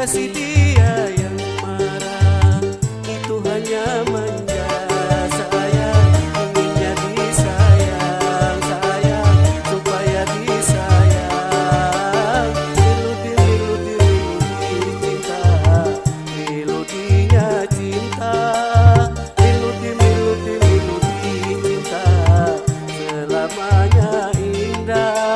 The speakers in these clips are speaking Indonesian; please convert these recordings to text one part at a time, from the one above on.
Bila si dia yang marah itu hanya manja. Sayang ingin jadi sayang, sayang supaya disayang. Diludi cinta, diludinya cinta. Diludi cinta, selamanya indah.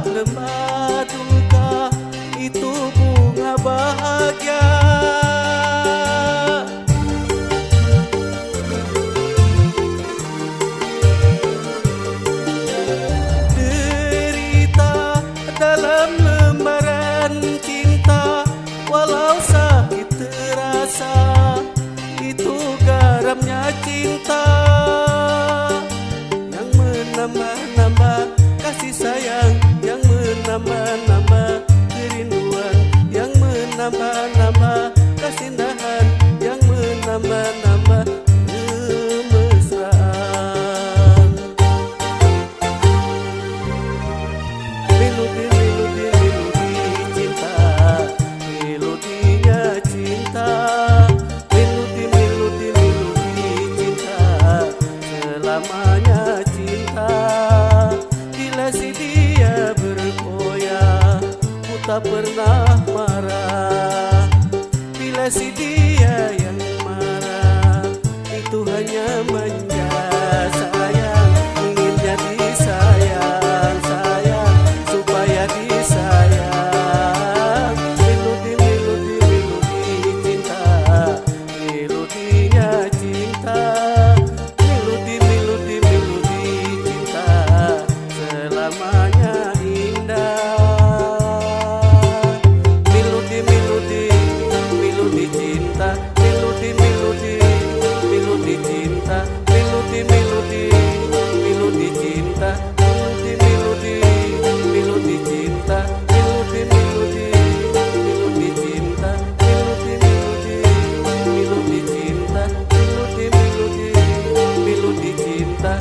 Lembah duka itu bunga bahagia. Derita dalam lembaran cinta, walau sakit terasa, itu garamnya cinta yang menambah-nambah kasih sayang, yang menambah-nambah kerinduan, yang menambah-nambah kesindahan, yang menambah-nambah kemesraan. Melodi cinta, melodinya cinta. Melodi cinta, selamanya cinta. Bila si dia berkoyak, ku tak pernah marah. Bila si dia yang marah, itu hanya manja. Sayang ingin jadi sayang, sayang supaya disayang. Melodi cinta, melodinya cinta. Melodi cinta, selamanya indah. Melodi cinta, melodi cinta. Melodi cinta, melodi cinta. Melodi cinta, melodi cinta. Melodi cinta.